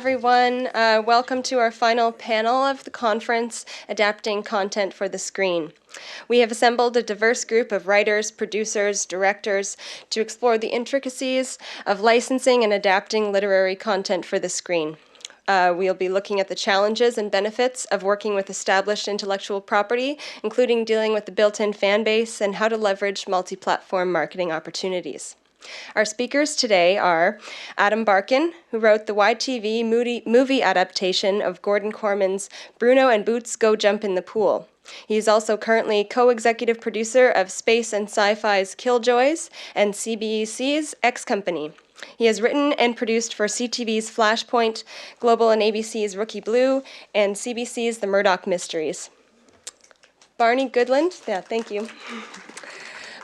Everyone, welcome to our final panel of the conference, Adapting Content for the Screen. We have assembled a diverse group of writers, producers, directors to explore the intricacies of licensing and adapting literary content for the screen. We'll be looking at the challenges and benefits of working with established intellectual property, including dealing with the built-in fan base and how to leverage multi-platform marketing opportunities. Our speakers today are Adam Barkin, who wrote the YTV movie adaptation of Gordon Corman's Bruno and Boots Go Jump in the Pool. He is also currently co-executive producer of Space and Sci-Fi's Killjoys and CBC's X Company. He has written and produced for CTV's Flashpoint, Global and ABC's Rookie Blue, and CBC's The Murdoch Mysteries. Barney Goodland, thank you.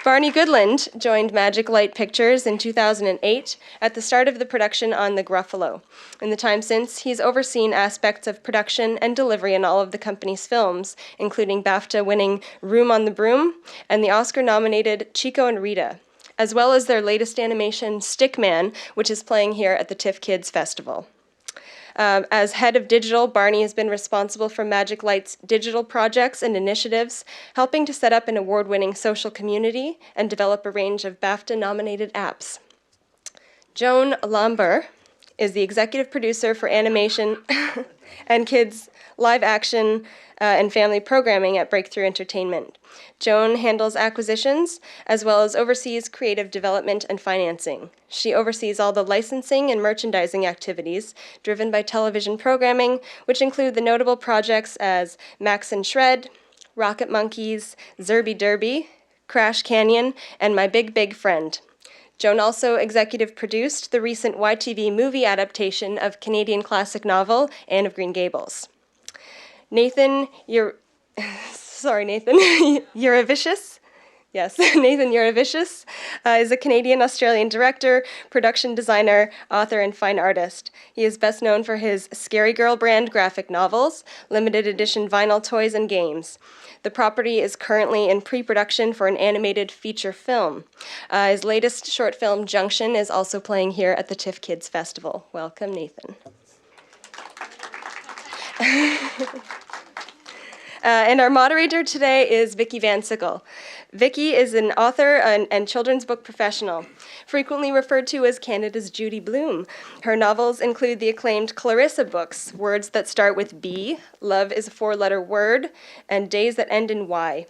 Barney Goodland joined Magic Light Pictures in 2008 at the start of the production on The Gruffalo. In the time since, he's overseen aspects of production and delivery in all of the company's films, including BAFTA-winning Room on the Broom and the Oscar-nominated Chico and Rita, as well as their latest animation, Stickman, which is playing here at the TIFF Kids Festival. As head of digital, Barney has been responsible for Magic Light's digital projects and initiatives, helping to set up an award-winning social community and develop a range of BAFTA-nominated apps. Joan Lomber is the executive producer for animation and kids live action and family programming at Breakthrough Entertainment. Joan handles acquisitions as well as oversees creative development and financing. She oversees all the licensing and merchandising activities driven by television programming, which include the notable projects as Max and Shred, Rocket Monkeys, Zerby Derby, Crash Canyon, and My Big Big Friend. Joan also executive produced the recent YTV movie adaptation of Canadian classic novel Anne of Green Gables. Nathan Uravicious. Yes, Nathan Uravicious is a Canadian-Australian director, production designer, author, and fine artist. He is best known for his Scary Girl brand graphic novels, limited edition vinyl toys, and games. The property is currently in pre-production for an animated feature film. His latest short film, Junction, is also playing here at the TIFF Kids Festival. Welcome, Nathan. And our moderator today is Vicki Van Sickle. Vicki is an author and children's book professional, frequently referred to as Canada's Judy Blume. Her novels include the acclaimed Clarissa books, Words That Start with B, Love is a Four-Letter Word, and Days That End in Y.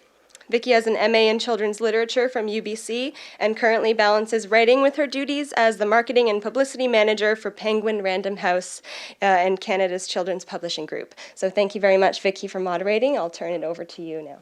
Vicki has an MA in Children's Literature from UBC and currently balances writing with her duties as the marketing and publicity manager for Penguin Random House and Canada's Children's Publishing Group. So thank you very much, Vicki, for moderating. I'll turn it over to you now.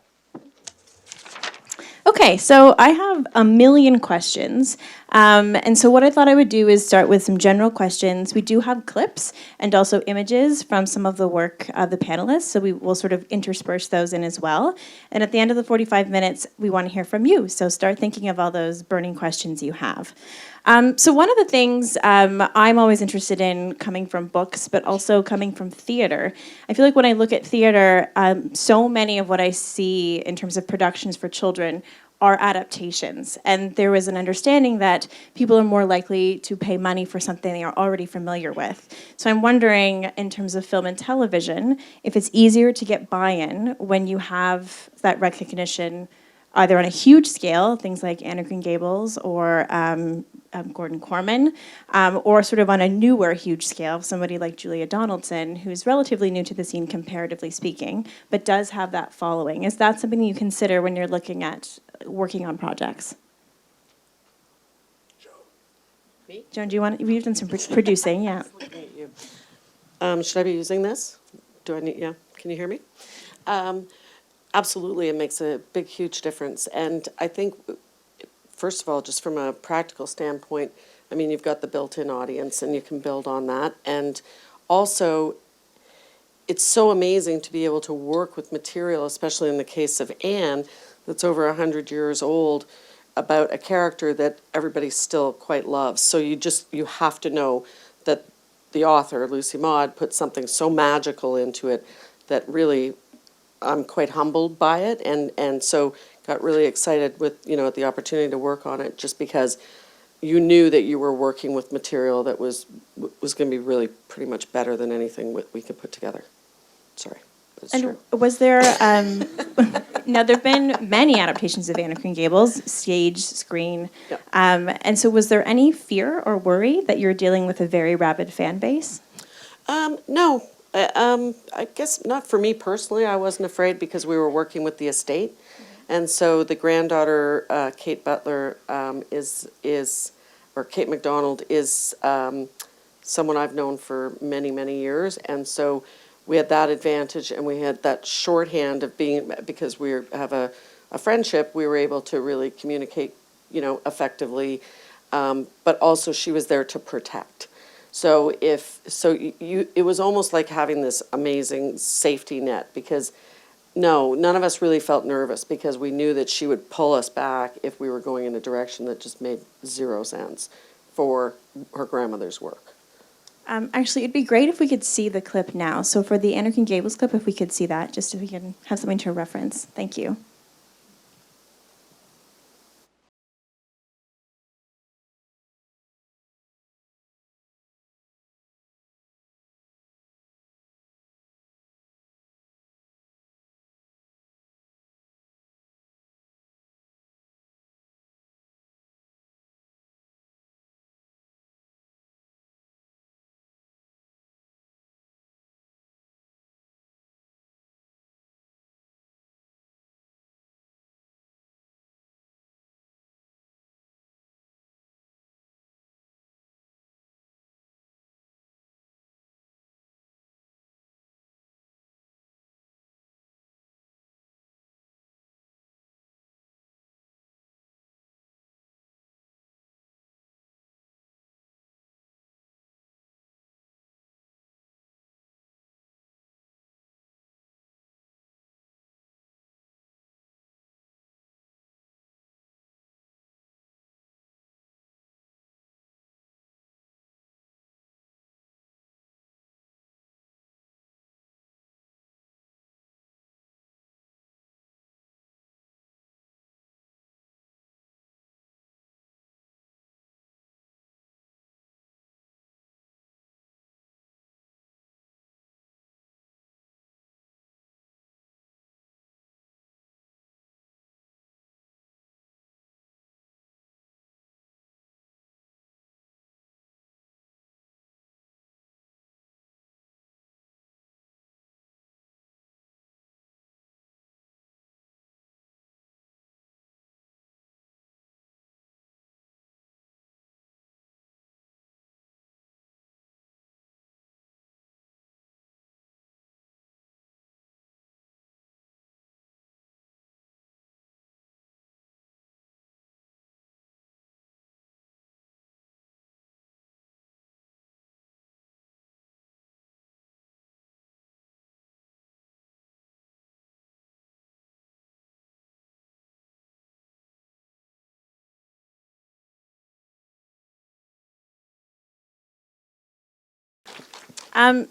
Okay, so I have a million questions, and so what I thought I would do is start with some general questions. We do have clips and also images from some of the work of the panelists, so we will sort of intersperse those in as well. And at the end of the 45 minutes, we want to hear from you, so start thinking of all those burning questions you have. So one of the things I'm always interested in coming from books, but also coming from theater. I feel like when I look at theater, so many of what I see in terms of productions for children are adaptations. And there was an understanding that people are more likely to pay money for something they are already familiar with. So I'm wondering, in terms of film and television, if it's easier to get buy-in when you have that recognition either on a huge scale, things like Anne of Green Gables or Gordon Corman, or sort of on a newer huge scale, somebody like Julia Donaldson, who's relatively new to the scene comparatively speaking, but does have that following. Is that something you consider when you're looking at working on projects? Me? Joan, do you want, you've done some producing, yeah. Should I be using this? Do I need, yeah, can you hear me? Absolutely, it makes a big, huge difference. And I think, first of all, just from a practical standpoint, I mean, you've got the built-in audience and you can build on that. And also, it's so amazing to be able to work with material, especially in the case of Anne, that's over 100 years old, about a character that everybody still quite loves. So you have to know that the author, Lucy Maud, put something so magical into it that really I'm quite humbled by it, and so got really excited with, the opportunity to work on it, just because, you knew that you were working with material that was going to be really pretty much better than anything we could put together. Sorry, but it's And true. was there, now there have been many adaptations of Anne of Green Gables, stage, screen. Yep. And so was there any fear or worry that you're dealing with a very rabid fan base? No, I guess not for me personally. I wasn't afraid because we were working with the estate. And so the granddaughter, Kate Butler, or Kate MacDonald, is someone I've known for many, many years. And so we had that advantage, and we had that shorthand of being, because we have a friendship, we were able to really communicate, effectively. But also she was there to protect. So it was almost like having this amazing safety net, because no, none of us really felt nervous, because we knew that she would pull us back if we were going in a direction that just made zero sense for her grandmother's work. Actually, it'd be great if we could see the clip now. So for the Anne of Green Gables clip, if we could see that, just so we can have something to reference. Thank you.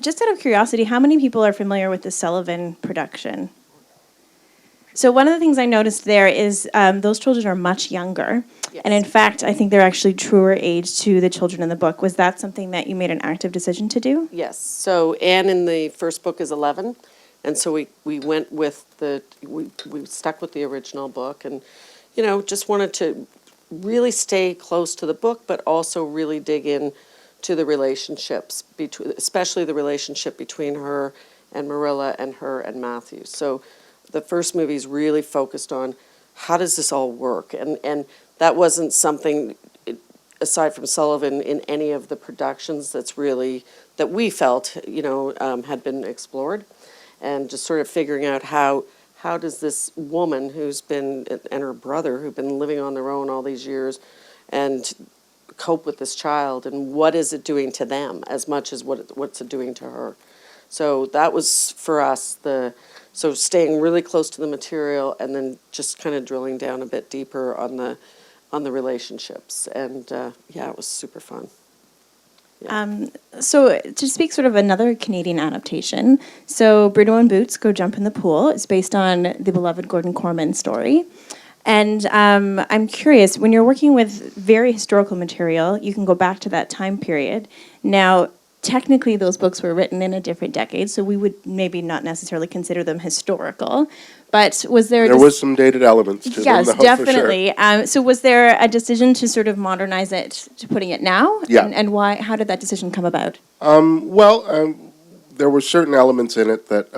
Just out of curiosity, how many people are familiar with the Sullivan production? So one of the things I noticed there is those children are much younger. Yes. And in fact, I think they're actually truer age to the children in the book. Was that something that you made an active decision to do? Yes. So Anne in the first book is 11, and so we went with we stuck with the original book, and just wanted to really stay close to the book, but also really dig in to the relationships between, especially the relationship between her and Marilla and her and Matthew. So the first movie is really focused on how does this all work, and that wasn't something, aside from Sullivan, in any of the productions that we felt had been explored, and just sort of figuring out how does this woman and her brother who've been living on their own all these years and cope with this child, and what is it doing to them as much as what's it doing to her. So that was for us so staying really close to the material, and then just kind of drilling down a bit deeper on the relationships, and it was super fun. So to speak sort of another Canadian adaptation, so Bruno and Boots Go Jump in the Pool is based on the beloved Gordon Corman story. And I'm curious, when you're working with very historical material, you can go back to that time period. Now, technically, those books were written in a different decade, so we would maybe not necessarily consider them historical. But was there... There was some dated elements to them, Yes, though, definitely. for sure. So was there a decision to sort of modernize it to putting it now? Yeah. And why? How did that decision come about? There were certain elements in it that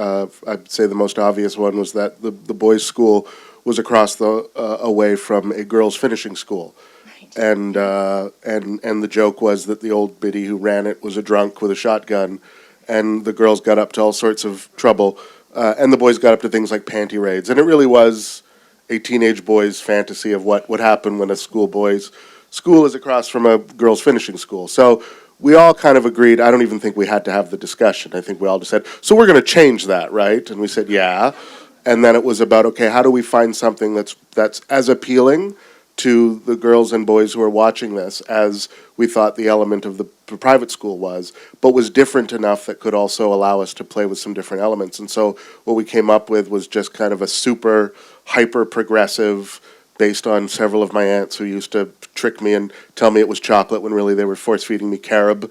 I'd say the most obvious one was that the boys' school was across the away from a girls' finishing school. Right. And the joke was that the old biddy who ran it was a drunk with a shotgun, and the girls got up to all sorts of trouble, and the boys got up to things like panty raids, and it really was a teenage boy's fantasy of what would happen when a schoolboy's school is across from a girls' finishing school. So we all kind of agreed. I don't even think we had to have the discussion. I think we all just said, so we're going to change that, right? And we said, yeah. And then it was about, okay, how do we find something that's as appealing to the girls and boys who are watching this as we thought the element of the private school was, but was different enough that could also allow us to play with some different elements. And so what we came up with was just kind of a super hyper progressive, based on several of my aunts who used to trick me and tell me it was chocolate when really they were force feeding me carob.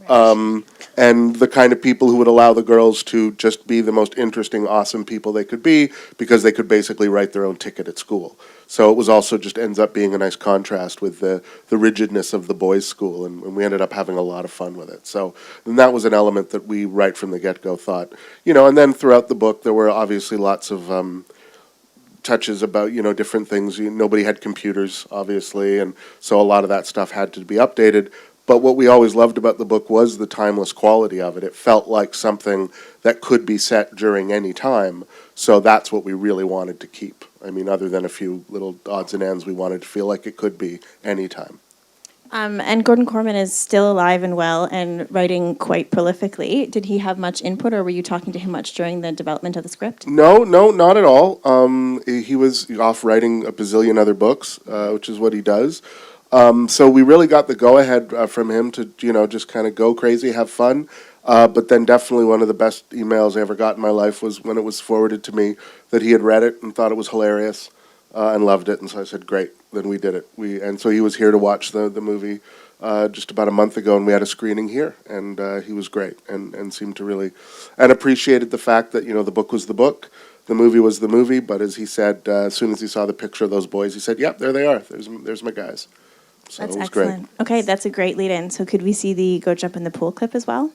And the kind of people who would allow the girls to just be the most interesting, awesome people they could be, because they could basically write their own ticket at school. So it was also just ends up being a nice contrast with the rigidness of the boys' school, and we ended up having a lot of fun with it. So and that was an element that we, right from the get-go, thought, and then throughout the book there were obviously lots of touches about, different things. Nobody had computers, obviously, and so a lot of that stuff had to be updated. But what we always loved about the book was the timeless quality of it. It felt like something that could be set during any time. So that's what we really wanted to keep. I mean, other than a few little odds and ends, we wanted to feel like it could be any time. And Gordon Corman is still alive and well and writing quite prolifically. Did he have much input, or were you talking to him much during the development of the script? No, not at all. He was off writing a bazillion other books, which is what he does. So we really got the go-ahead from him to, just kind of go crazy, have fun. But then definitely one of the best emails I ever got in my life was when it was forwarded to me that he had read it and thought it was hilarious and loved it. And so I said, great, then we did it. And so he was here to watch the movie just about a month ago, and we had a screening here. And he was great and seemed to really, and appreciated the fact that, the book was the book. The movie was the movie, but as he said, as soon as he saw the picture of those boys, he said, yep, there they are. There's my guys. So That's it was excellent. great. Okay, that's a great lead-in. So could we see the Go Jump in the Pool clip as well?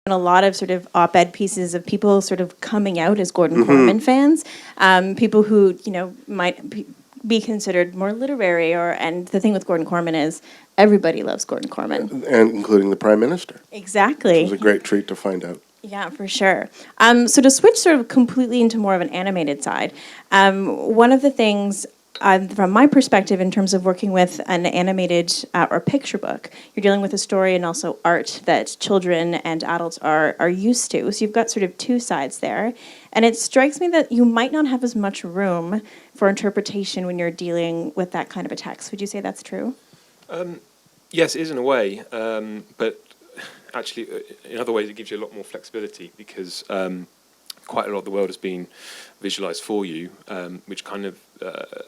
A lot of sort of op-ed pieces of people sort of coming out as Gordon Corman fans, people who might be considered more literary, and the thing with Gordon Corman is everybody loves Gordon Corman, And including the Prime Minister. Exactly. It was a great treat to find out. Yeah, for sure. So to switch sort of completely into more of an animated side, one of the things from my perspective in terms of working with an animated or picture book, you're dealing with a story and also art that children and adults are used to. So you've got sort of two sides there. And it strikes me that you might not have as much room for interpretation when you're dealing with that kind of a text. Would you say that's true? Yes, it is in a way, but actually, in other ways, it gives you a lot more flexibility because quite a lot of the world has been visualized for you, which kind of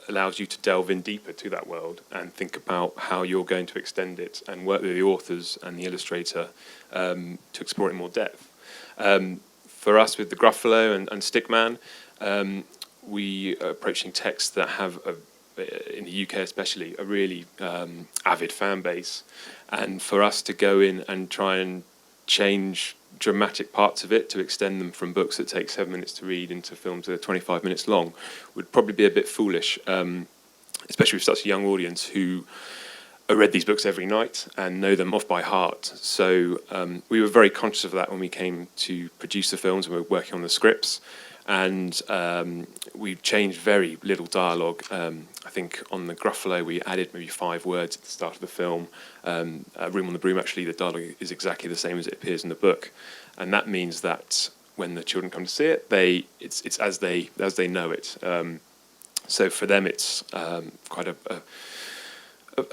allows you to delve in deeper to that world and think about how you're going to extend it and work with the authors and the illustrator to explore it in more depth. For us with the Gruffalo and Stickman, we are approaching texts that have, in the UK especially, a really avid fan base. And for us to go in and try and change dramatic parts of it to extend them from books that take 7 minutes to read into films that are 25 minutes long would probably be a bit foolish, especially with such a young audience who read these books every night and know them off by heart. So we were very conscious of that when we came to produce the films and we were working on the scripts. And we changed very little dialogue. I think on the Gruffalo we added maybe 5 words at the start of the film. Room on the Broom, actually, the dialogue is exactly the same as it appears in the book. And that means that when the children come to see it, it's as they know it. So for them it's quite a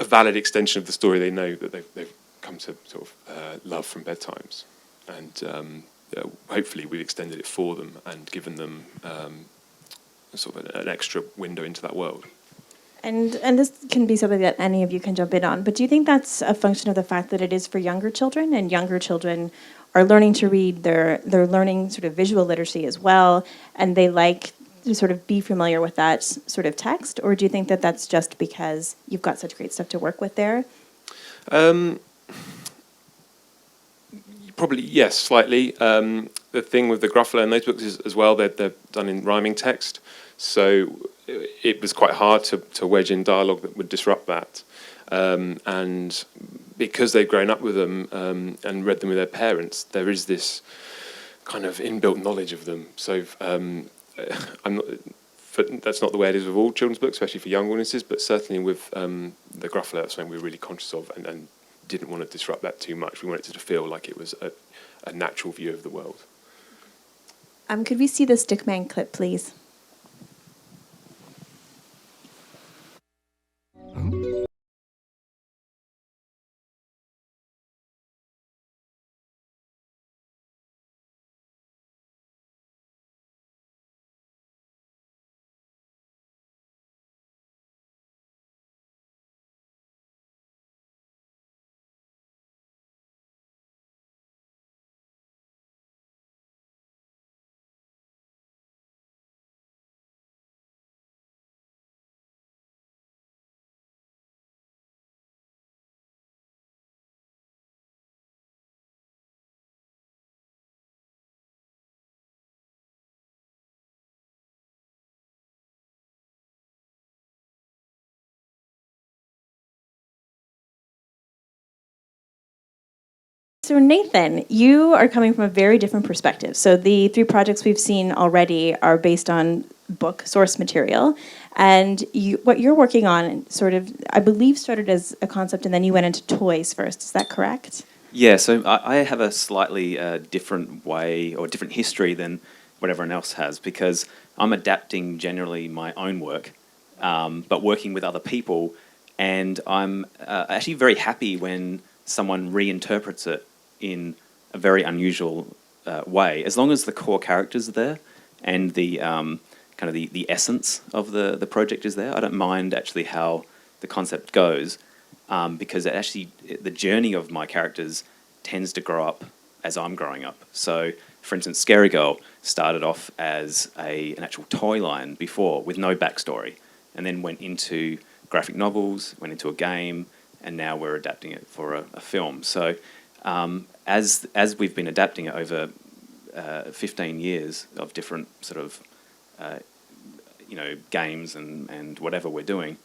valid extension of the story they know that they've come to sort of love from bedtimes. And hopefully we've extended it for them and given them sort of an extra window into that world. And this can be something that any of you can jump in on, but do you think that's a function of the fact that it is for younger children, and younger children are learning to read, they're learning sort of visual literacy as well, and they like to sort of be familiar with that sort of text? Or do you think that that's just because you've got such great stuff to work with there? Probably, yes, slightly. The thing with the Gruffalo and those books is, as well, they're done in rhyming text, so it was quite hard to wedge in dialogue that would disrupt that. And because they've grown up with them and read them with their parents, there is this kind of inbuilt knowledge of them. So that's not the way it is with all children's books, especially for young audiences, but certainly with the Gruffalo, that's something we're really conscious of and didn't want to disrupt that too much. We wanted it to feel like it was a natural view of the world. Could we see the Stickman clip, please? So Nathan, you are coming from a very different perspective. So the 3 projects we've seen already are based on book source material, and what you're working on sort of, I believe, started as a concept and then you went into toys first. Is that correct? Yeah, so I have a slightly different way or different history than what everyone else has, because I'm adapting generally my own work, but working with other people, and I'm actually very happy when someone reinterprets it in a very unusual way, as long as the core characters are there and the kind of the essence of the project is there. I don't mind actually how the concept goes, because it actually, the journey of my characters tends to grow up as I'm growing up. So, for instance, Scary Girl started off as an actual toy line before with no backstory, and then went into graphic novels, went into a game, and now we're adapting it for a film. So as we've been adapting it over 15 years of different sort of games and whatever we're doing,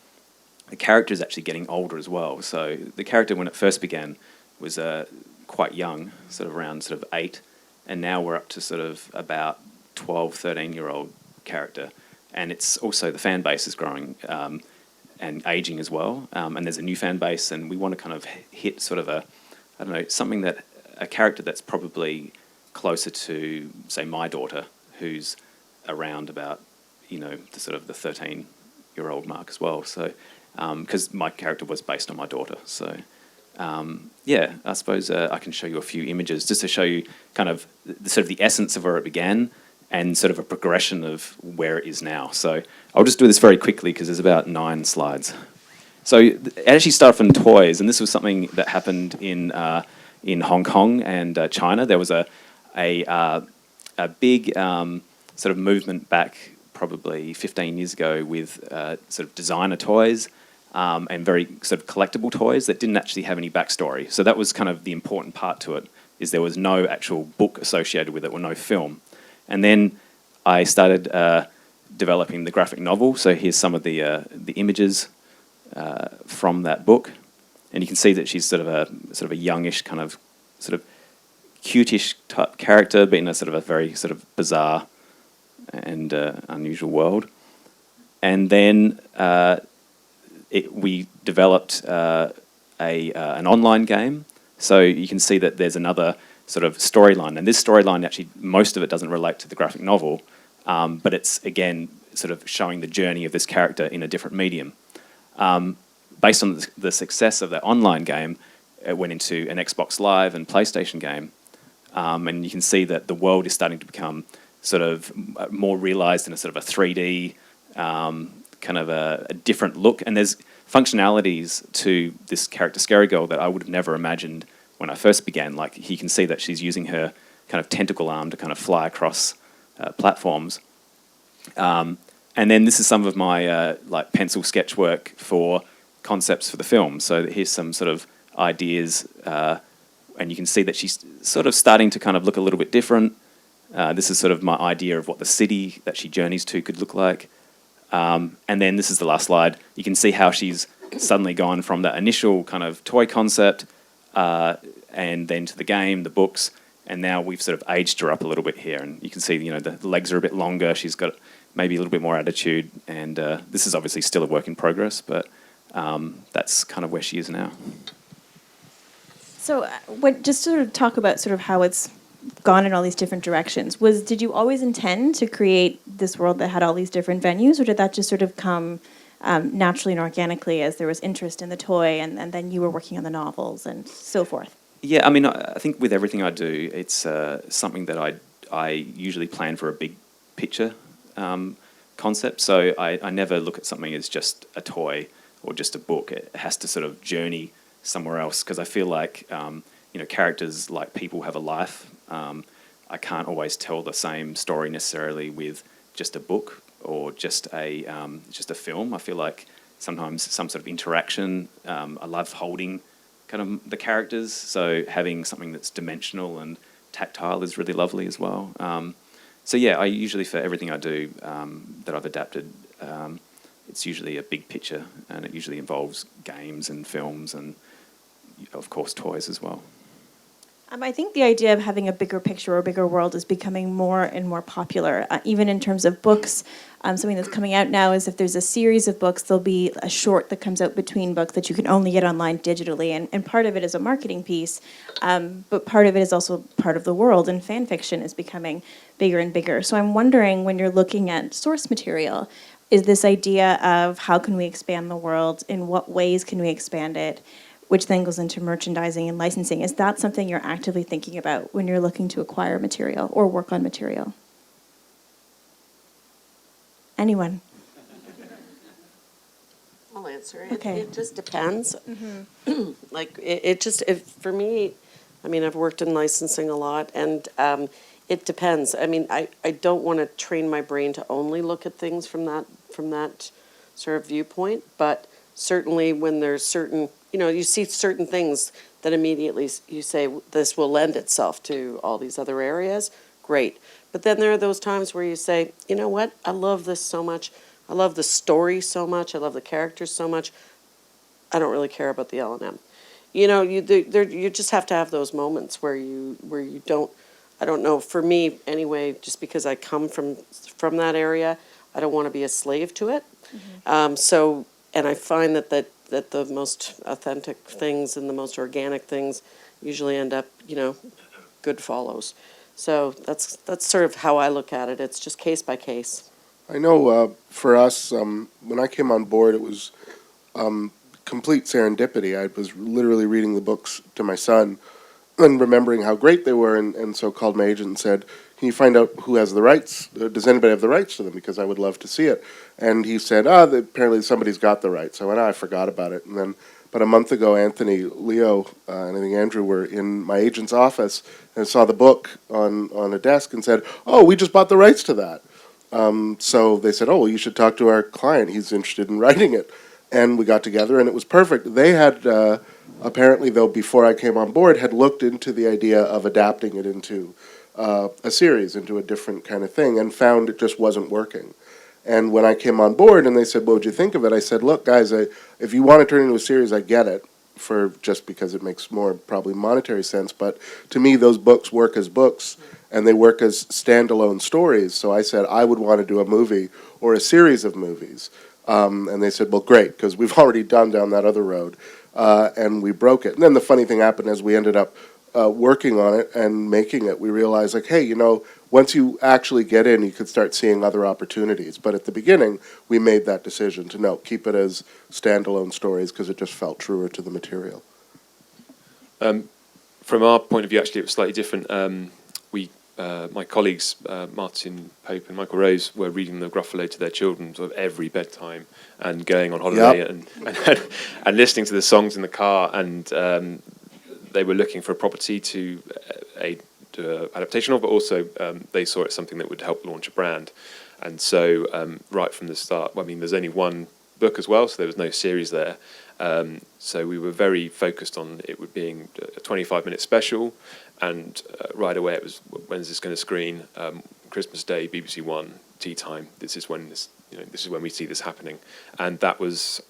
the character is actually getting older as well. So the character, when it first began, was quite young, sort of around sort of 8, and now we're up to sort of about 12, 13-year-old character. And it's also, the fan base is growing and aging as well. And there's a new fan base, and we want to kind of hit sort of something that, a character that's probably closer to, say, my daughter, who's around about, the sort of the 13-year-old mark as well. So, because my character was based on my daughter. So, I suppose I can show you a few images just to show you kind of the essence of where it began and sort of a progression of where it is now. So I'll just do this very quickly because there's about 9 slides. So it actually started from toys, and this was something that happened in Hong Kong and China. There was a big sort of movement back probably 15 years ago with sort of designer toys and very sort of collectible toys that didn't actually have any backstory. So that was kind of the important part to it, is there was no actual book associated with it or no film. And then I started developing the graphic novel. So here's some of the images from that book, and you can see that she's sort of a youngish kind of sort of cutish type character, but in a sort of a very sort of bizarre and unusual world. And then we developed an online game. So you can see that there's another sort of storyline, and this storyline actually, most of it doesn't relate to the graphic novel, but it's again sort of showing the journey of this character in a different medium. Based on the success of that online game, it went into an Xbox Live and PlayStation game, and you can see that the world is starting to become sort of more realised in a sort of a 3D kind of a different look, and there's functionalities to this character Scary Girl that I would have never imagined when I first began. Like, you can see that she's using her kind of tentacle arm to kind of fly across platforms. And then this is some of my like pencil sketch work for concepts for the film. So here's some sort of ideas, and you can see that she's sort of starting to kind of look a little bit different. This is sort of my idea of what the city that she journeys to could look like. And then this is the last slide. You can see how she's suddenly gone from that initial kind of toy concept and then to the game, the books, and now we've sort of aged her up a little bit here. And you can see, you know, the legs are a bit longer. She's got maybe a little bit more attitude. And this is obviously still a work in progress, but that's kind of where she is now. So just to sort of talk about sort of how it's gone in all these different directions, did you always intend to create this world that had all these different venues, or did that just sort of come naturally and organically as there was interest in the toy and then you were working on the novels and so forth? Yeah, I mean, I think with everything I do, it's something that I usually plan for a big picture concept. So I never look at something as just a toy or just a book. It has to sort of journey somewhere else, because I feel like you know, characters like people have a life. I can't always tell the same story necessarily with just a book or just a film. I feel like sometimes some sort of interaction. I love holding kind of the characters, so having something that's dimensional and tactile is really lovely as well. So yeah, I usually, for everything I do that I've adapted, it's usually a big picture, and it usually involves games and films and, of course, toys as well. I think the idea of having a bigger picture or a bigger world is becoming more and more popular, even in terms of books. Something that's coming out now is if there's a series of books, there'll be a short that comes out between books that you can only get online digitally. And part of it is a marketing piece, but part of it is also part of the world, and fan fiction is becoming bigger and bigger. So I'm wondering, when you're looking at source material, is this idea of how can we expand the world, in what ways can we expand it, which then goes into merchandising and licensing. Is that something you're actively thinking about when you're looking to acquire material or work on material? Anyone? I'll answer it. Okay. It just depends. Like, for me, I mean, I've worked in licensing a lot, and it depends. I mean, I don't want to train my brain to only look at things from that sort of viewpoint, but certainly when there's certain, you know, you see certain things that immediately you say, this will lend itself to all these other areas, great. But then there are those times where you say, you know what, I love this so much, I love the story so much, I love the characters so much, I don't really care about the L&M. You know, you just have to have those moments where you don't, I don't know, for me anyway, just because I come from that area, I don't want to be a slave to it. So, and I find that the most authentic things and the most organic things usually end up, you know, good follows. So that's sort of how I look at it. It's just case by case. I know for us, when I came on board, it was complete serendipity. I was literally reading the books to my son and remembering how great they were, and so called my agent and said, can you find out who has the rights? Does anybody have the rights to them? Because I would love to see it. And he said, apparently somebody's got the rights. I went, I forgot about it. And then about a month ago, Anthony, Leo, and I think Andrew were in my agent's office and saw the book on a desk and said, oh, we just bought the rights to that. So they said, oh, well, you should talk to our client. He's interested in writing it. And we got together, and it was perfect. They had, apparently, though, before I came on board, had looked into the idea of adapting it into a series, into a different kind of thing, and found it just wasn't working. And when I came on board and they said, what would you think of it? I said, look, guys, if you want to turn it into a series, I get it, for just because it makes more probably monetary sense. But to me, those books work as books, and they work as standalone stories. So I said, I would want to do a movie or a series of movies. And they said, well, great, because we've already done down that other road. And we broke it. And then the funny thing happened as we ended up working on it and making it, we realized, like, hey, once you actually get in, you could start seeing other opportunities. But at the beginning, we made that decision to, no, keep it as standalone stories because it just felt truer to the material. From our point of view, actually, it was slightly different. My colleagues, Martin Pope and Michael Rose, were reading the Gruffalo to their children sort of every bedtime and going on holiday and listening to the songs in the car. And they were looking for a property to do an adaptation of, but also they saw it as something that would help launch a brand. And so right from the start, there's only one book as well, so there was no series there. So we were very focused on it being a 25-minute special, and right away it was, when's this going to screen? Christmas Day, BBC One, tea time. This is when this is when we see this happening, and that was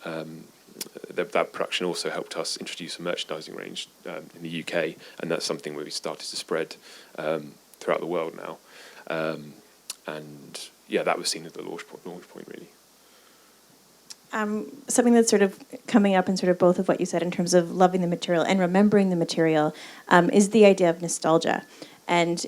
that production also helped us introduce a merchandising range in the UK, and that's something where we started to spread throughout the world now, and that was seen as the launch point really. Something that's sort of coming up in sort of both of what you said in terms of loving the material and remembering the material is the idea of nostalgia. And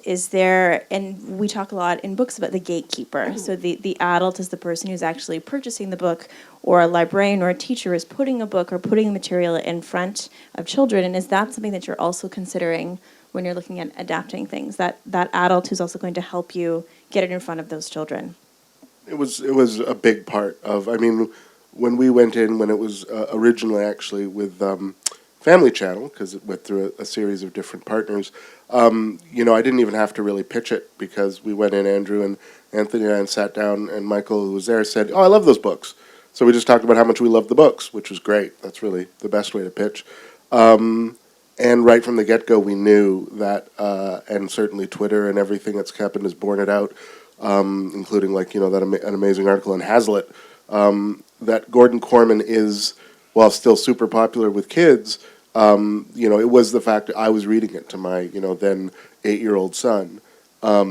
and we talk a lot in books about the gatekeeper. So the adult is the person who's actually purchasing the book, or a librarian or a teacher is putting a book or putting material in front of children. And is that something that you're also considering when you're looking at adapting things, that adult who's also going to help you get it in front of those children? It was a big part of, when we went in, when it was originally actually with Family Channel, because it went through a series of different partners, I didn't even have to really pitch it, because we went in, Andrew and Anthony and I, and sat down, and Michael, who was there, said, oh, I love those books. So we just talked about how much we loved the books, which was great. That's really the best way to pitch. And right from the get-go, we knew that, and certainly Twitter and everything that's happened has borne it out, including an amazing article in Hazlitt, that Gordon Corman is, while still super popular with kids, it was the fact that I was reading it to my, then 8-year-old son,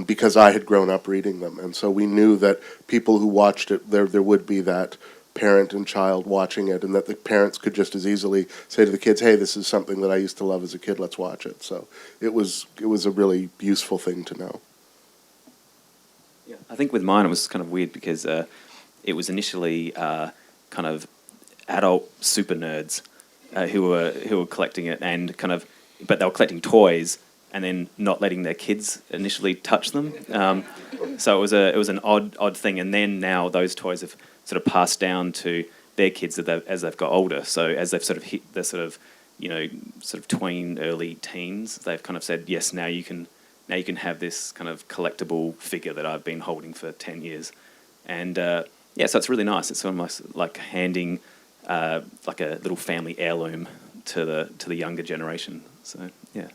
because I had grown up reading them. And so we knew that people who watched it, there would be that parent and child watching it, and that the parents could just as easily say to the kids, hey, this is something that I used to love as a kid, let's watch it. So it was a really useful thing to know. Yeah, I think with mine it was kind of weird because it was initially kind of adult super nerds who were collecting it, and but they were collecting toys and then not letting their kids initially touch them. So it was an odd thing, and then now those toys have sort of passed down to their kids as they've got older. So as they've sort of hit the sort of tween, early teens, they've kind of said, yes, now you can have this kind of collectible figure that I've been holding for 10 years. And so it's really nice. It's almost like handing like a little family heirloom to the younger generation. So yeah.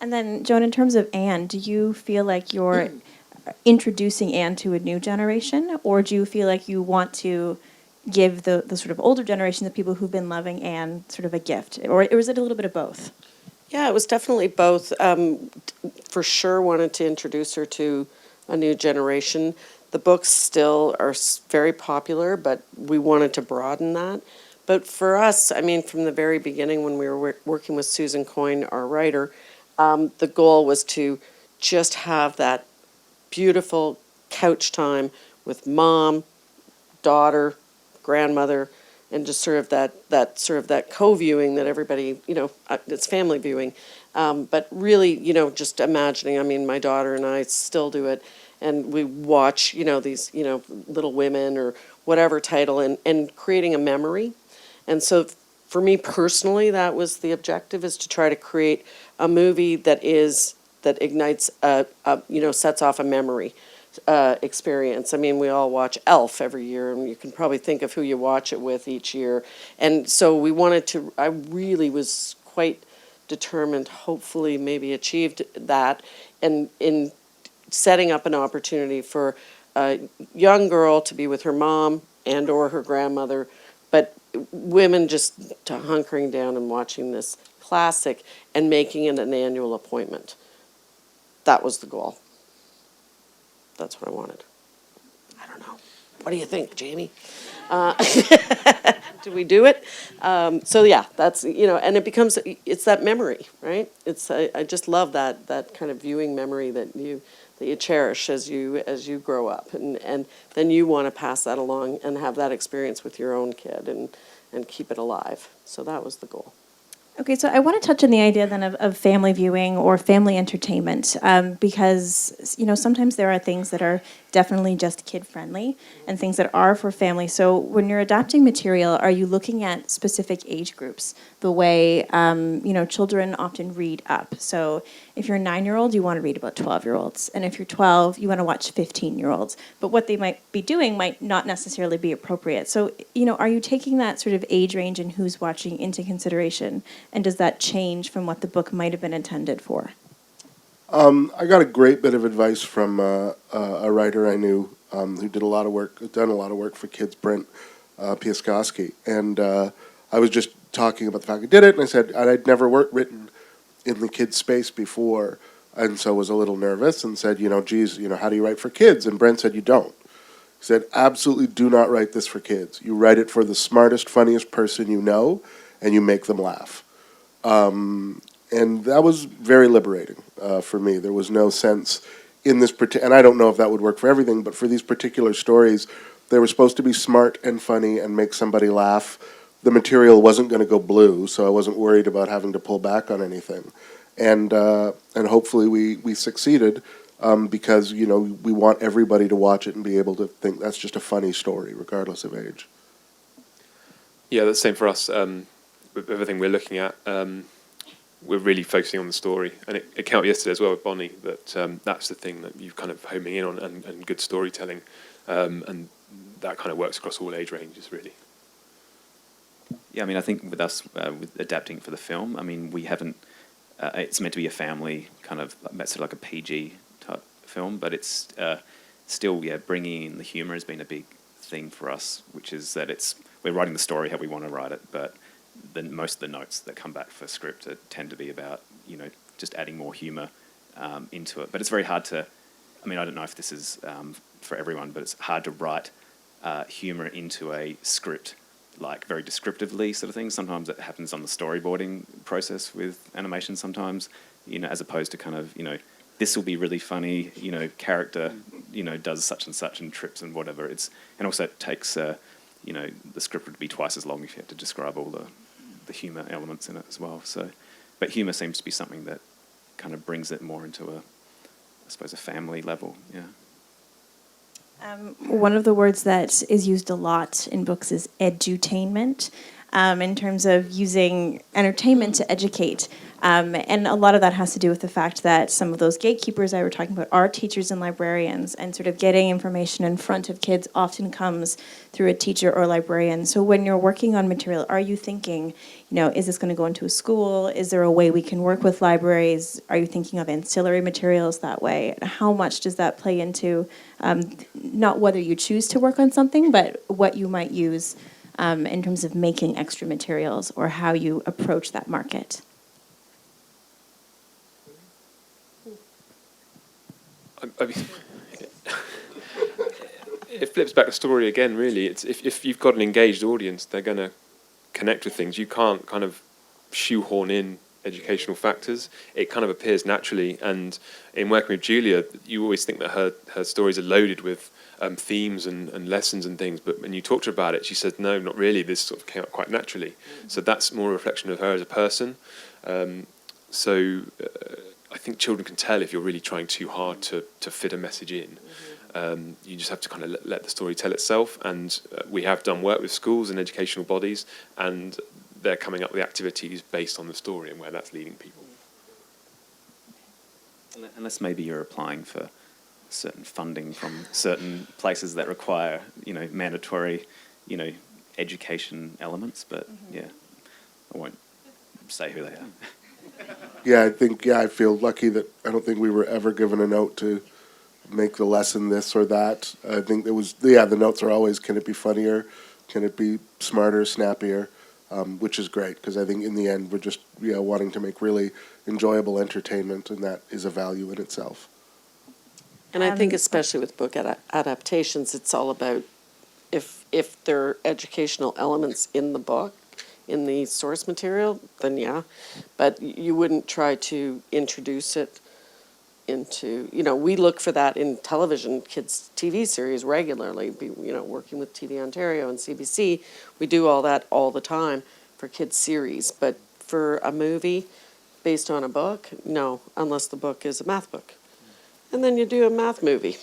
And then, Joan, in terms of Anne, do you feel like you're introducing Anne to a new generation, or do you feel like you want to give the sort of older generation, the people who've been loving Anne, sort of a gift, or is it a little bit of both? Yeah, it was definitely both. For sure wanted to introduce her to a new generation. The books still are very popular, but we wanted to broaden that. But for us, from the very beginning when we were working with Susan Coyne, our writer, the goal was to just have that beautiful couch time with mom, daughter, grandmother, and just sort of that co-viewing that everybody, it's family viewing. But really, just imagining, I mean, my daughter and I still do it, and we watch, these, Little Women or whatever title, and creating a memory. And so for me personally, that was the objective, is to try to create a movie that ignites, sets off a memory experience. I mean, we all watch Elf every year, and you can probably think of who you watch it with each year. And so I really was quite determined, hopefully maybe achieved that, and in setting up an opportunity for a young girl to be with her mom and or her grandmother, but women just hunkering down and watching this classic and making it an annual appointment. That was the goal. That's what I wanted. I don't know. What do you think, Jamie? Do we do it? So yeah, that's, and it's that memory, right? I just love that kind of viewing memory that you cherish as you grow up, and then you want to pass that along and have that experience with your own kid and keep it alive. So that was the goal. Okay, so I want to touch on the idea then of family viewing or family entertainment, because sometimes there are things that are definitely just kid-friendly and things that are for family. So when you're adapting material, are you looking at specific age groups? The way children often read up. So if you're a 9-year-old, you want to read about 12-year-olds, and if you're 12, you want to watch 15-year-olds. But what they might be doing might not necessarily be appropriate. So are you taking that sort of age range and who's watching into consideration? And does that change from what the book might have been intended for? I got a great bit of advice from a writer I knew who done a lot of work for kids, Brent Piaskowski, and I was just talking about the fact I did it, and I said I'd never written in the kids space before, and so was a little nervous, and said, geez, how do you write for kids? And Brent said, you don't. He said, absolutely do not write this for kids. You write it for the smartest, funniest person you know, and you make them laugh. And that was very liberating for me. There was no sense in this and I don't know if that would work for everything, but for these particular stories, they were supposed to be smart and funny and make somebody laugh. The material wasn't going to go blue, so I wasn't worried about having to pull back on anything. And hopefully we succeeded because, we want everybody to watch it and be able to think that's just a funny story, regardless of age. Yeah, that's the same for us. With everything we're looking at, we're really focusing on the story. And it came up yesterday as well with Bonnie, that that's the thing that you're kind of homing in on, and good storytelling. And that kind of works across all age ranges, really. Yeah, I mean, I think with us, with adapting for the film, I mean, we haven't, it's meant to be a family kind of, sort of like a PG type film, but it's still, bringing in the humour has been a big thing for us, which is that we're writing the story how we want to write it, but most of the notes that come back for script tend to be about, just adding more humour into it. But it's very hard to, I mean, I don't know if this is for everyone, but it's hard to write humour into a script, like very descriptively sort of thing. Sometimes it happens on the storyboarding process with animation sometimes, as opposed to kind of, this will be really funny, character, does such and trips and whatever. And also it takes, the script would be twice as long if you had to describe all the humour elements in it as well. So, but humour seems to be something that kind of brings it more into a family level, yeah. One of the words that is used a lot in books is edutainment, in terms of using entertainment to educate. And a lot of that has to do with the fact that some of those gatekeepers I were talking about are teachers and librarians, and sort of getting information in front of kids often comes through a teacher or librarian. So when you're working on material, are you thinking, is this going to go into a school? Is there a way we can work with libraries? Are you thinking of ancillary materials that way? And how much does that play into not whether you choose to work on something, but what you might use in terms of making extra materials or how you approach that market? I mean, it flips back the story again, really. It's if you've got an engaged audience, they're going to connect with things. You can't kind of shoehorn in educational factors, it kind of appears naturally. And in working with Julia, you always think that her stories are loaded with themes and lessons and things, but when you talked to her about it, she said, no, not really, this sort of came up quite naturally. So that's more a reflection of her as a person. I think children can tell if you're really trying too hard to fit a message in. You just have to kind of let the story tell itself, and we have done work with schools and educational bodies, and they're coming up with activities based on the story and where that's leading people. Unless maybe you're applying for certain funding from certain places that require, mandatory, education elements, but yeah, I won't say who they are. Yeah, I feel lucky that I don't think we were ever given a note to make the lesson this or that. I think the notes are always, can it be funnier? Can it be smarter, snappier? Which is great, because I think in the end we're just wanting to make really enjoyable entertainment, and that is a value in itself. And I think especially with book adaptations, it's all about if there are educational elements in the book, in the source material, then yeah. But you wouldn't try to introduce it into, we look for that in television, kids' TV series regularly, working with TV Ontario and CBC. We do all that all the time for kids' series. But for a movie based on a book, no, unless the book is a math book. And then you do a math movie.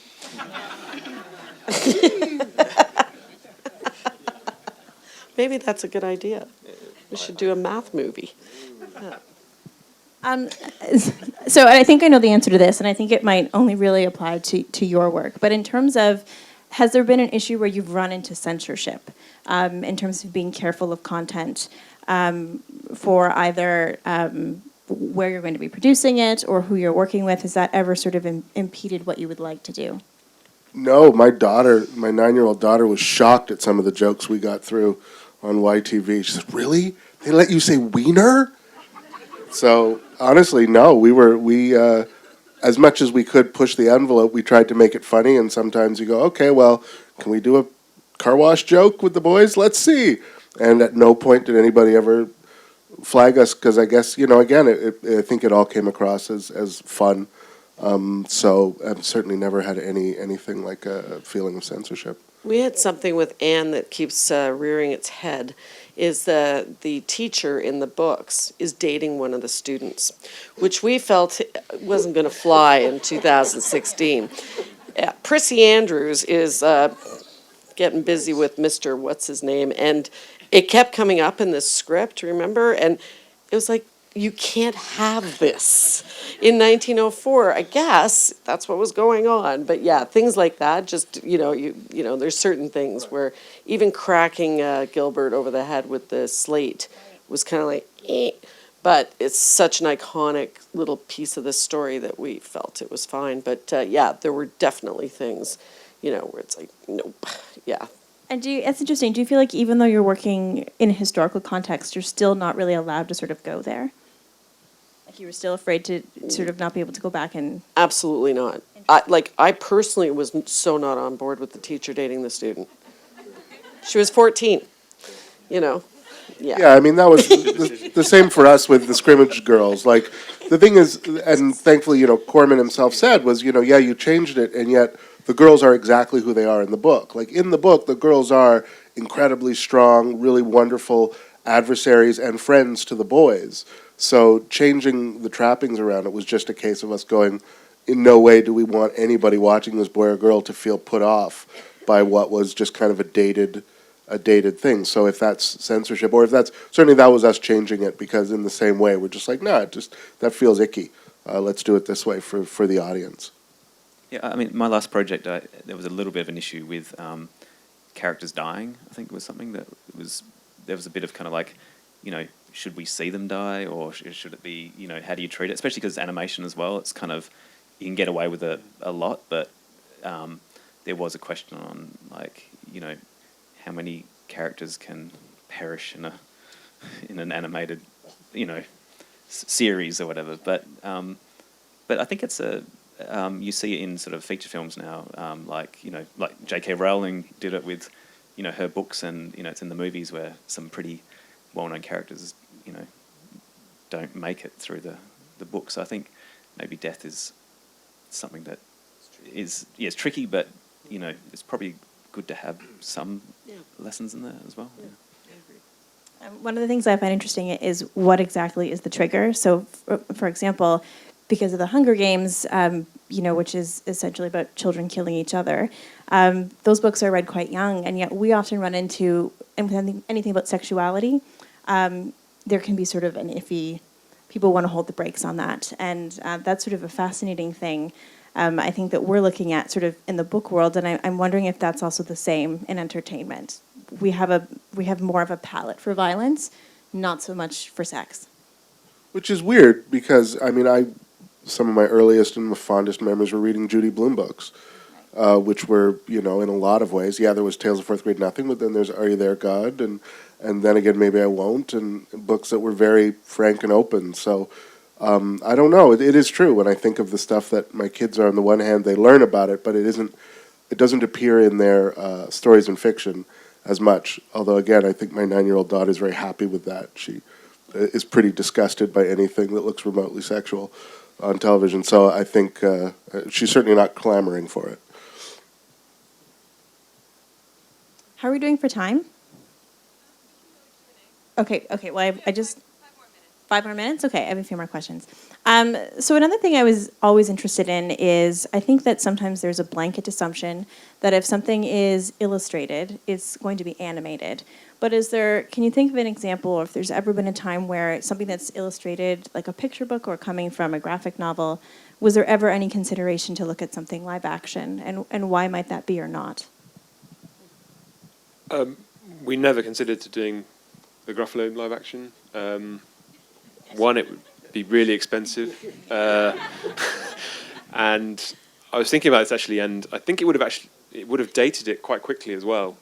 Maybe that's a good idea. We should do a math movie. So I think I know the answer to this, and I think it might only really apply to your work. But in terms of, has there been an issue where you've run into censorship in terms of being careful of content for either where you're going to be producing it or who you're working with? Has that ever sort of impeded what you would like to do? No, my 9-year-old daughter was shocked at some of the jokes we got through on YTV. She said, really? They let you say wiener? So honestly, no, we as much as we could push the envelope, we tried to make it funny, and sometimes you go, okay, well, can we do a car wash joke with the boys? Let's see. And at no point did anybody ever flag us, because I guess, again, I think it all came across as fun. So I've certainly never had anything like a feeling of censorship. We had something with Anne that keeps rearing its head, is the teacher in the books is dating one of the students, which we felt wasn't going to fly in 2016. Prissy Andrews is getting busy with Mr. What's his name, and it kept coming up in this script, remember? And it was like, you can't have this. In 1904, I guess that's what was going on. But yeah, things like that, just, there's certain things where even cracking Gilbert over the head with the slate was kind of like, eh. But it's such an iconic little piece of the story that we felt it was fine. But yeah, there were definitely things, where it's like, nope, yeah. And it's interesting. Do you feel like even though you're working in a historical context, you're still not really allowed to sort of go there? Like you were still afraid to sort of not be able to go back and... Absolutely not. I personally was so not on board with the teacher dating the student. She was 14, Yeah. Yeah, I mean, that was the same for us with the scrimmage girls. Like, the thing is, and thankfully, Corman himself said was, yeah, you changed it, and yet the girls are exactly who they are in the book. Like, in the book, the girls are incredibly strong, really wonderful adversaries and friends to the boys. So changing the trappings around it was just a case of us going, in no way do we want anybody watching this boy or girl to feel put off by what was just kind of a dated thing. So if that's censorship, or if that's, certainly that was us changing it, because in the same way, we're just like, nah, that feels icky. Let's do it this way for the audience. Yeah, I mean, my last project, there was a little bit of an issue with characters dying. I think it was something there was a bit of kind of like, should we see them die, or should it be, how do you treat it? Especially because animation as well, it's kind of, you can get away with it a lot, but there was a question on, like, how many characters can perish in an animated, series or whatever. But I think it's you see it in sort of feature films now, like J.K. Rowling did it with, her books, and it's in the movies where some pretty well-known characters, don't make it through the book. So I think maybe death is something that is, yeah, it's tricky, but, you know, it's probably good to have some lessons in there as well. Yeah. One of the things I find interesting is what exactly is the trigger. So, for example, because of the Hunger Games, you know, which is essentially about children killing each other, those books are read quite young, and yet we often run into, and with anything about sexuality, there can be sort of an iffy, people want to hold the brakes on that, and that's sort of a fascinating thing. I think that we're looking at sort of in the book world, and I'm wondering if that's also the same in entertainment. We have more of a palette for violence, not so much for sex. Which is weird because, I mean, some of my earliest and fondest memories were reading Judy Blume books, which were, you know, in a lot of ways. Yeah, there was Tales of Fourth Grade Nothing, but then there's Are You There, God? And then again, Maybe I Won't, and books that were very frank and open. So I don't know. It is true. When I think of the stuff that my kids are, on the one hand, they learn about it, but it doesn't appear in their stories and fiction as much. Although, again, I think my 9-year-old daughter is very happy with that. She is pretty disgusted by anything that looks remotely sexual on television. So I think she's certainly not clamoring for it. How are we doing for time? Okay. Well, I just 5 more minutes. Okay, I have a few more questions. So another thing I was always interested in is I think that sometimes there's a blanket assumption that if something is illustrated, it's going to be animated. But can you think of an example, or if there's ever been a time where something that's illustrated, like a picture book or coming from a graphic novel, was there ever any consideration to look at something live action, and why might that be or not? We never considered doing the Gruffalo live action. One, it would be really expensive, and I was thinking about this actually, and I think it would have dated it quite quickly as well.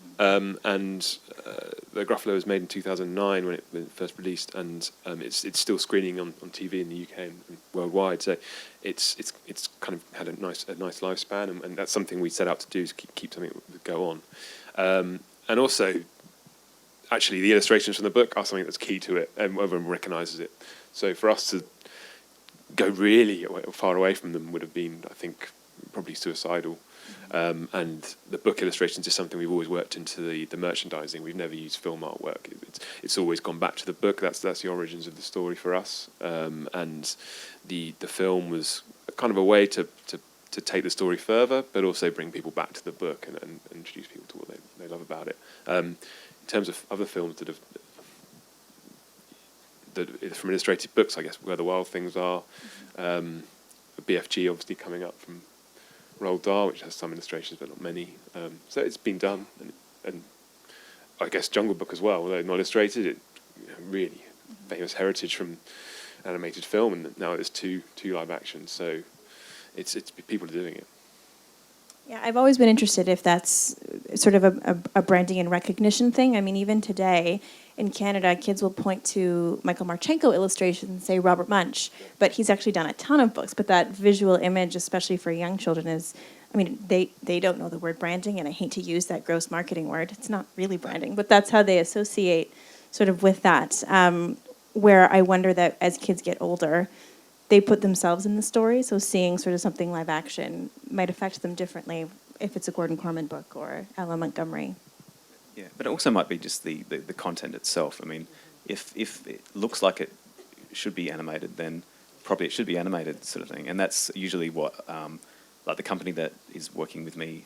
The Gruffalo was made in 2009 when it first released, and it's still screening on TV in the UK and worldwide. So it's kind of had a nice lifespan, and that's something we set out to do, is keep something that go on. And also, actually, the illustrations from the book are something that's key to it, and everyone recognises it. So for us to go really far away from them would have been, I think, probably suicidal. And the book illustrations is something we've always worked into the merchandising. We've never used film artwork. It's always gone back to the book. That's the origins of the story for us. And the film was kind of a way to take the story further, but also bring people back to the book and introduce people to what they love about it. In terms of other films that from illustrated books, I guess Where the Wild Things Are, BFG obviously coming up from Roald Dahl, which has some illustrations but not many. So it's been done, and I guess Jungle Book as well, although not illustrated, it really famous heritage from animated film, and now there's two live actions. So it's people are doing it. Yeah, I've always been interested if that's sort of a branding and recognition thing. I mean, even today in Canada, kids will point to Michael Marchenko illustrations and say Robert Munch, but he's actually done a ton of books. But that visual image, especially for young children, is, I mean, they don't know the word branding, and I hate to use that gross marketing word. It's not really branding, but that's how they associate sort of with that, where I wonder that as kids get older, they put themselves in the story, so seeing sort of something live action might affect them differently if it's a Gordon Corman book or Ella Montgomery. Yeah, but it also might be just the content itself. I mean, if it looks like it should be animated, then probably it should be animated, sort of thing. And that's usually what, like the company that is working with me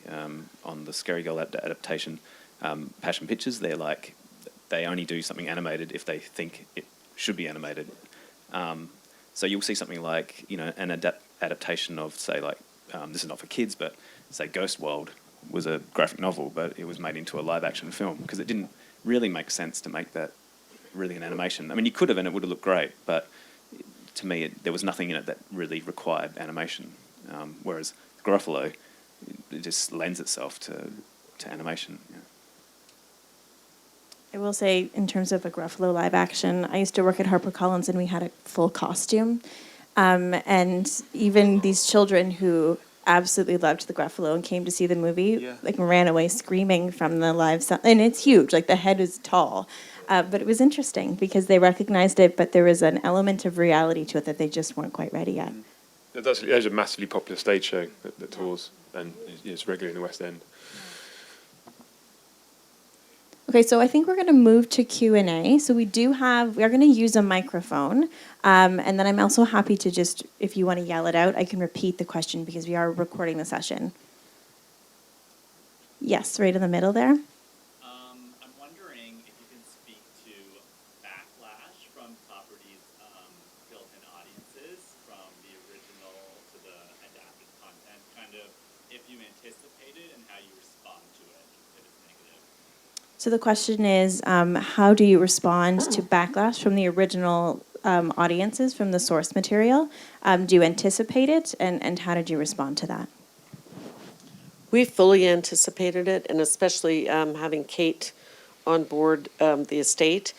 on the Scary Girl adaptation, Passion Pictures, they only do something animated if they think it should be animated. So you'll see something like, an adaptation of, say, like, this is not for kids, but say Ghost World was a graphic novel, but it was made into a live-action film because it didn't really make sense to make that really an animation. I mean, you could have, and it would have looked great, but to me, there was nothing in it that really required animation. Whereas Gruffalo, it just lends itself to animation. Yeah. I will say, in terms of a Gruffalo live action, I used to work at HarperCollins, and we had a full costume. And even these children who absolutely loved the Gruffalo and came to see the movie, ran away screaming from the live sound. And it's huge, like the head is tall. But it was interesting because they recognized it, but there was an element of reality to it that they just weren't quite ready yet. There's a massively popular stage show that tours, and it's regularly in the West End. Okay, so I think we're going to move to Q&A. So we are going to use a microphone. And then I'm also happy to just, if you want to yell it out, I can repeat the question because we are recording the session. Yes, right in the middle there. I'm wondering if you can speak to backlash from properties' built-in audiences, from the original to the adapted content, kind of if you anticipate it and how you respond to it if it's negative. So the question is, how do you respond to backlash from the original audiences from the source material? Do you anticipate it, and how did you respond to that? We fully anticipated it, and especially having Kate on board the estate,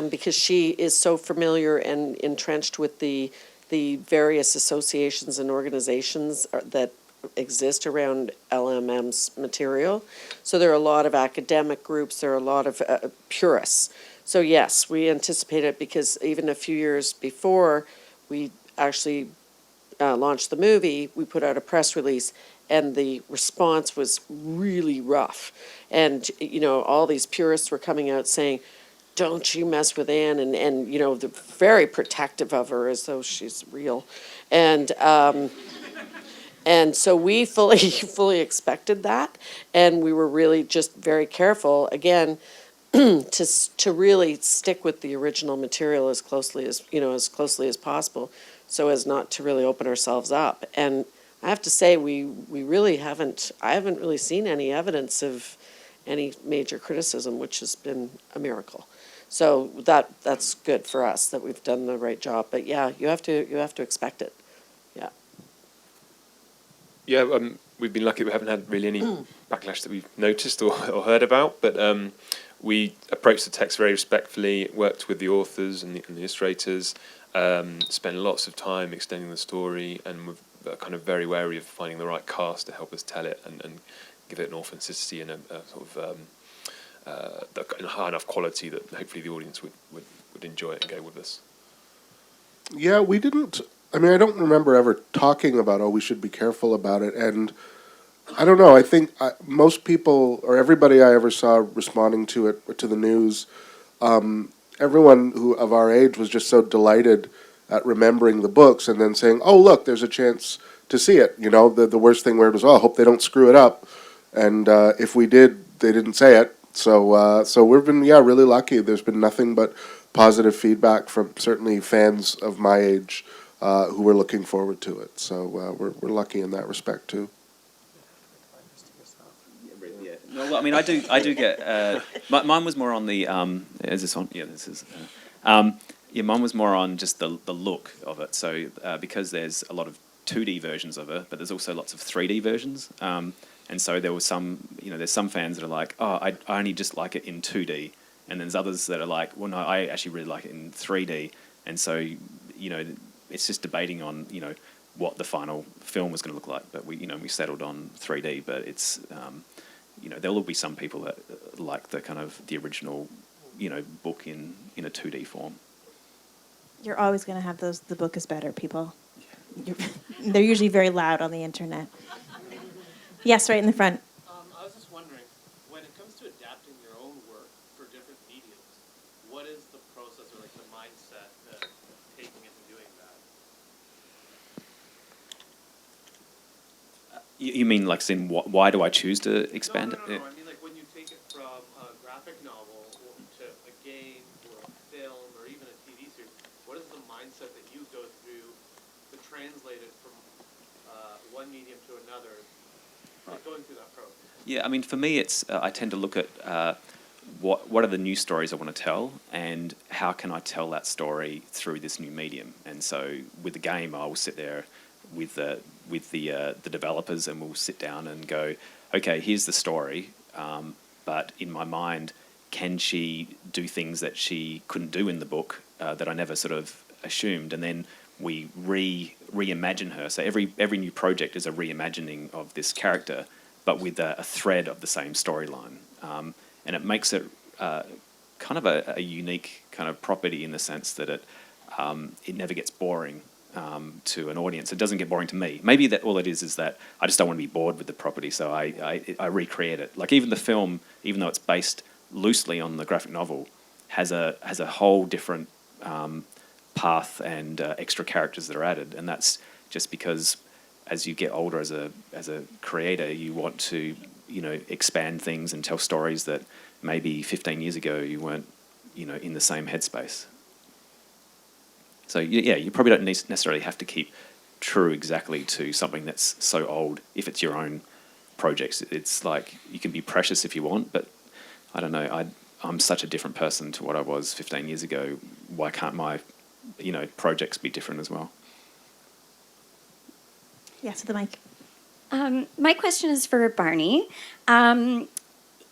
because she is so familiar and entrenched with the various associations and organizations that exist around LMM's material. So there are a lot of academic groups, there are a lot of purists. So yes, we anticipate it because even a few years before we actually launched the movie, we put out a press release, and the response was really rough. And, you know, all these purists were coming out saying, don't you mess with Anne, and you know, they're very protective of her as though she's real. And so we fully expected that, and we were really just very careful, again, to really stick with the original material as closely as possible, so as not to really open ourselves up. And I have to say, I haven't really seen any evidence of any major criticism, which has been a miracle. So that's good for us that we've done the right job. But yeah, you have to expect it. Yeah. Yeah, we've been lucky. We haven't had really any backlash that we've noticed or heard about, but we approached the text very respectfully, worked with the authors and the illustrators, spent lots of time extending the story, and we're kind of very wary of finding the right cast to help us tell it and give it an authenticity and a sort of high enough quality that hopefully the audience would enjoy it and go with us. Yeah, we didn't. I mean, I don't remember ever talking about, we should be careful about it. And I don't know. I think most people, or everybody I ever saw responding to it, to the news, everyone who of our age was just so delighted at remembering the books and then saying, oh, look, there's a chance to see it. You know, the worst thing where it was, I hope they don't screw it up. And if we did, they didn't say it. So we've been, really lucky. There's been nothing but positive feedback from certainly fans of my age who were looking forward to it. So we're lucky in that respect too. Yeah. No, well, I mean, I do get. Mine was more on the. Is this on? Yeah, this is. Mine was more on just the look of it. So because there's a lot of 2D versions of it, but there's also lots of 3D versions. And so there was there's some fans that are like, I only just like it in 2D, and then there's others that are like, well, no, I actually really like it in 3D. And so, it's just debating on, what the final film was going to look like. But we settled on 3D. But it's, there will be some people that like the original, book in a 2D form. You're always going to have those, the book is better people. They're usually very loud on the internet. Yes, right in the front. I was just wondering, when it comes to adapting your own work for different mediums, what is the process or the mindset that taking it and doing that? You mean why do I choose to expand it? No. I mean, when you take it from a graphic novel to a game or a film or even a TV series, what is the mindset that you go through to translate it from one medium to another? Going through that process. Yeah, I mean, for me, it's I tend to look at what are the new stories I want to tell, and how can I tell that story through this new medium. And so, with the game, I will sit there with the developers, and we'll sit down and go, okay, here's the story, but in my mind, can she do things that she couldn't do in the book that I never sort of assumed, and then we reimagine her. So every new project is a reimagining of this character, but with a thread of the same storyline, and it makes it kind kind of a unique kind of property in the sense that it never gets boring to an audience. It doesn't get boring to me. Maybe that all it is that I just don't want to be bored with the property, so I recreate it. Like even the film, even though it's based loosely on the graphic novel, has a whole different path and extra characters that are added, and that's just because as you get older as a creator, you want to expand things and tell stories that maybe 15 years ago you weren't in the same headspace. So yeah, you probably don't necessarily have to keep true exactly to something that's so old if it's your own projects. It's like you can be precious if you want, but I don't know. I'm such a different person to what I was 15 years ago. Why can't my projects be different as well? Yes, to the mic. My question is for Barney.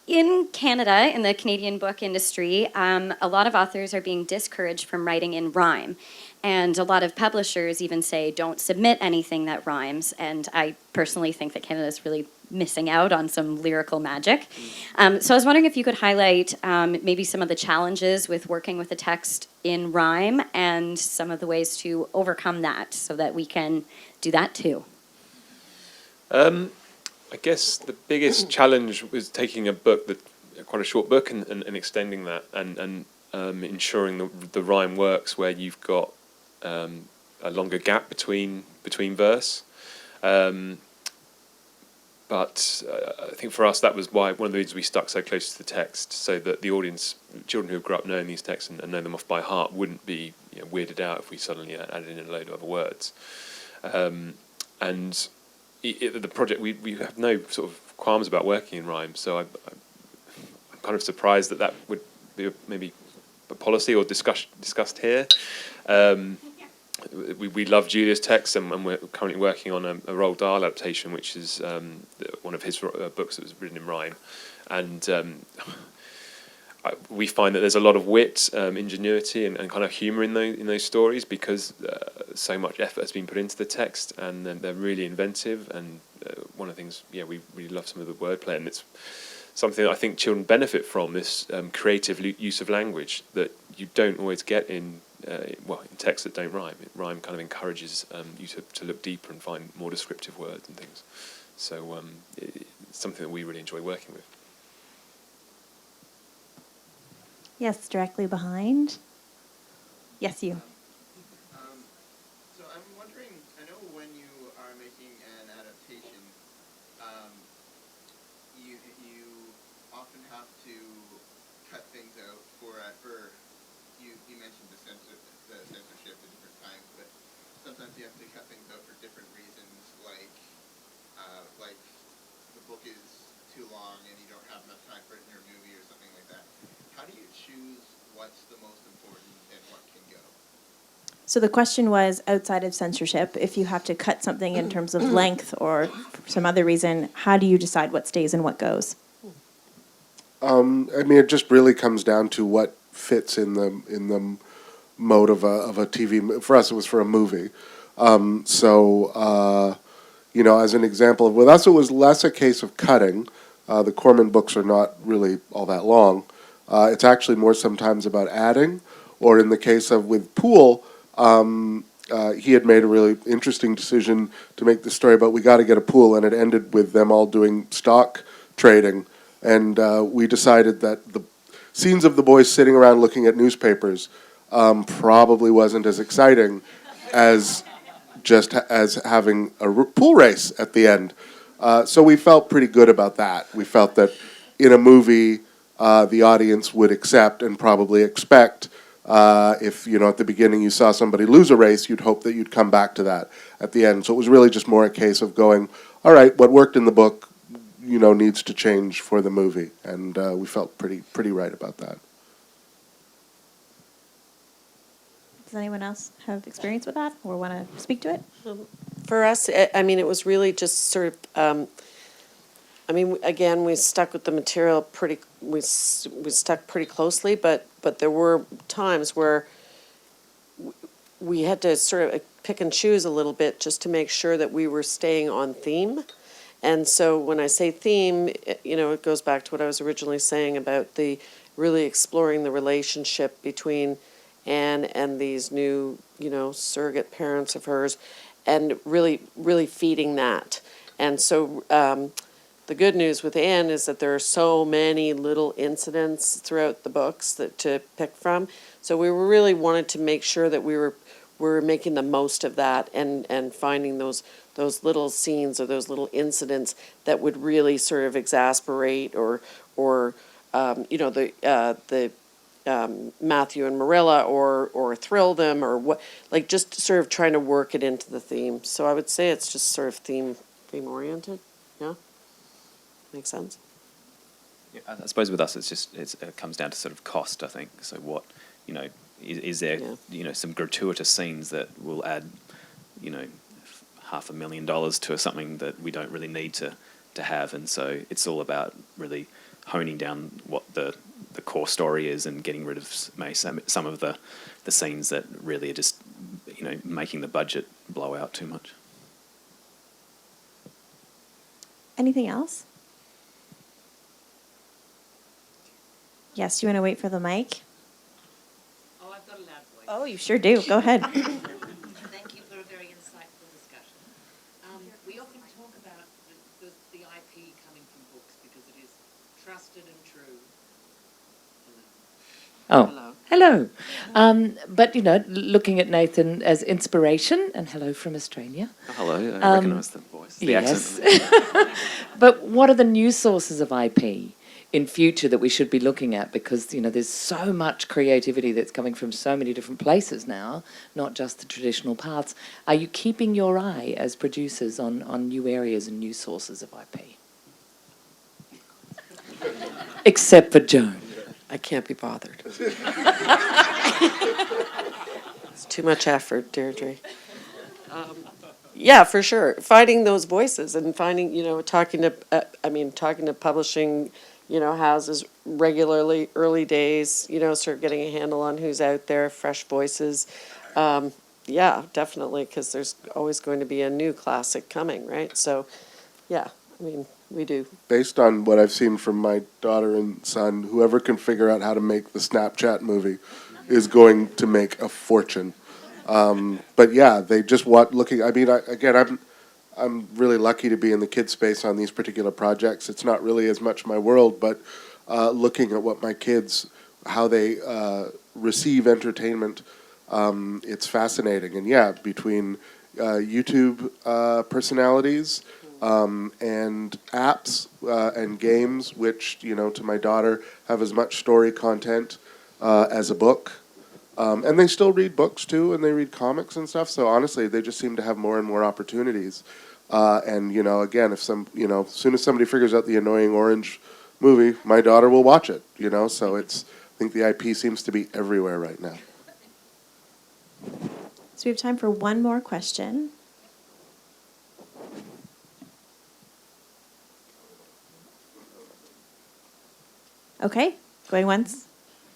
In Canada, in the Canadian book industry, a lot of authors are being discouraged from writing in rhyme. And a lot of publishers even say, don't submit anything that rhymes. And I personally think that Canada is really missing out on some lyrical magic. So I was wondering if you could highlight maybe some of the challenges with working with a text in rhyme and some of the ways to overcome that so that we can do that too. I guess the biggest challenge was taking a book quite a short book and extending that and ensuring the rhyme works where you've got a longer gap between verse. But I think for us that was one of the reasons we stuck so close to the text, so that the audience, children who grew up knowing these texts and know them off by heart, wouldn't be weirded out if we suddenly added in a load of other words. And the project, we have no sort of qualms about working in rhyme, so I'm kind of surprised that would be maybe a policy or discussed here. We love Julia's text, and we're currently working on a Roald Dahl adaptation, which is one of his books that was written in rhyme, and we find that there's a lot of wit, ingenuity, and kind of humour in those stories because so much effort has been put into the text, and they're really inventive. And one of the things, we really love some of the wordplay, and it's something that I think children benefit from, this creative use of language that you don't always get in texts that don't rhyme. Rhyme kind of encourages you to look deeper and find more descriptive words and things. So it's something that we really enjoy working with. Yes, directly behind. Yes, you. So I'm wondering, I know when you are making an adaptation, you often have to cut things out for you mentioned the censorship at different times, but sometimes you have to cut things out for different reasons, like the book is too long and you don't have enough time for it in your movie or something like that. How do you choose what's the most important and what can go? So the question was, outside of censorship, if you have to cut something in terms of length or for some other reason, how do you decide what stays and what goes? I mean, it just really comes down to what fits in the mode of a TV. For us, it was for a movie. As an example, with us, it was less a case of cutting. The Corman books are not really all that long. It's actually more sometimes about adding, or in the case of with Poole, he had made a really interesting decision to make the story about we got to get a pool, and it ended with them all doing stock trading. And we decided that the scenes of the boys sitting around looking at newspapers probably wasn't as exciting as just as having a pool race at the end. So we felt pretty good about that. We felt that in a movie, the audience would accept and probably expect if, at the beginning you saw somebody lose a race, you'd hope that you'd come back to that at the end. So it was really just more a case of going, all right, what worked in the book, needs to change for the movie. And we felt pretty right about that. Does anyone else have experience with that or want to speak to it? For us, it was really just sort of, again, we stuck with the material we stuck pretty closely, but there were times where we had to sort of pick and choose a little bit just to make sure that we were staying on theme. And so when I say theme, it goes back to what I was originally saying about the really exploring the relationship between Anne and these new, surrogate parents of hers, and really feeding that. And so the good news with Anne is that there are so many little incidents throughout the books that to pick from. So we really wanted to make sure that we were making the most of that, and finding those little scenes or those little incidents that would really sort of exasperate or the Matthew and Marilla or thrill them, or what, like just sort of trying to work it into the theme. So I would say it's just sort of theme oriented. Yeah, makes sense. Yeah, I suppose with us, it comes down to sort of cost, I think. So what, is there, some gratuitous scenes that will add, $500,000 to something that we don't really need to have. And so it's all about really honing down what the core story is, and getting rid of some of the scenes that really are just, making the budget blow out too much. Anything else? Yes, do you want to wait for the mic? Oh, I've got a loud voice. Oh, you sure do. Go ahead. Thank you for a very insightful discussion. We often talk about the IP coming from books because it is trusted and true. Hello. Hello. But, looking at Nathan as inspiration, and hello from Australia. Oh, hello, I recognise the voice, the yes. accent. But what are the new sources of IP in future that we should be looking at? Because, there's so much creativity that's coming from so many different places now, not just the traditional paths. Are you keeping your eye as producers on new areas and new sources of IP? Except for Joan. I can't be bothered. It's too much effort, Deirdre. Yeah, for sure. Finding those voices and finding, talking to publishing, houses regularly, early days, sort of getting a handle on who's out there, fresh voices. Yeah, definitely, because there's always going to be a new classic coming, right? So, yeah, we do. Based on what I've seen from my daughter and son, whoever can figure out how to make the Snapchat movie is going to make a fortune. But yeah, they just want looking. I'm really lucky to be in the kids space on these particular projects. It's not really as much my world, but looking at what my kids, how they receive entertainment, it's fascinating. And yeah, between YouTube personalities. And apps and games, which, to my daughter, have as much story content as a book. And they still read books, too, and they read comics and stuff. So, honestly, they just seem to have more and more opportunities. And, again, as soon as somebody figures out the Annoying Orange movie, my daughter will watch it, So, I think the IP seems to be everywhere right now. So we have time for one more question. Okay, going once,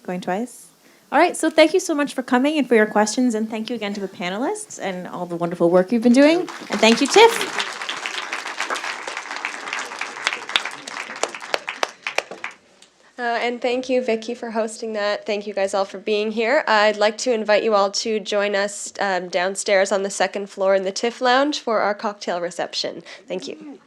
going twice. All right, so thank you so much for coming and for your questions, and thank you again to the panelists and all the wonderful work you've been doing. And thank you, TIFF. And thank you, Vicky, for hosting that. Thank you guys all for being here. I'd like to invite you all to join us downstairs on the second floor in the TIFF lounge for our cocktail reception. Thank you.